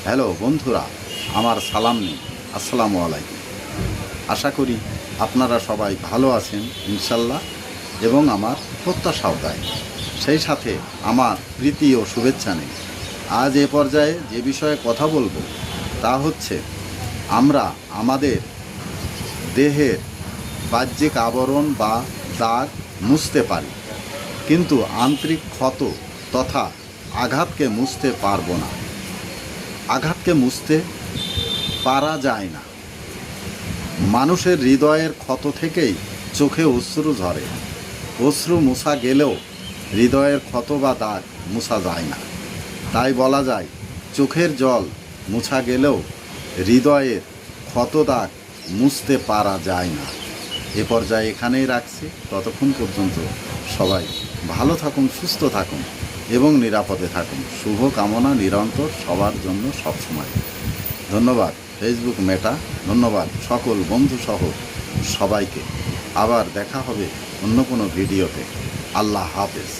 Hello বন্ধুরা, আমার সালাম নেই। আসসালামু আলাইকুম। আশা করি আপনারা সবাই ভালো আছেন ইনশাল্লাহ, এবং আমার প্রত্যাশাও তাই। সেই সাথে আমার প্রীতি ও শুভেচ্ছা নেই। আজ এ পর্যায়ে যে বিষয়ে কথা বলবো তা হচ্ছে, আমরা আমাদের দেহের বাহ্যিক আবরণ বা দাগ মুছতে পারি, কিন্তু আন্তরিক ক্ষত তথা আঘাতকে মুছতে পারবো না। আঘাতকে মুছতে পারা যায় না। মানুষের হৃদয়ের ক্ষত থেকেই চোখে অশ্রু ঝরে। অশ্রু মুছা গেলেও হৃদয়ের ক্ষত বা দাগ মুছা যায় না। তাই বলা যায়, চোখের জল মুছা গেলেও হৃদয়ের ক্ষত দাগ মুছতে পারা যায় না। এ পর্যায়ে এখানেই রাখছি। ততক্ষণ পর্যন্ত সবাই ভালো থাকুন, সুস্থ থাকুন এবং নিরাপদে থাকুন। শুভ কামনা নিরন্তর সবার জন্য সবসময়। ধন্যবাদ ফেসবুক মেটা, ধন্যবাদ সকল বন্ধুসহ সবাইকে। আবার দেখা হবে অন্য কোনো ভিডিওতে। আল্লাহ হাফেজ।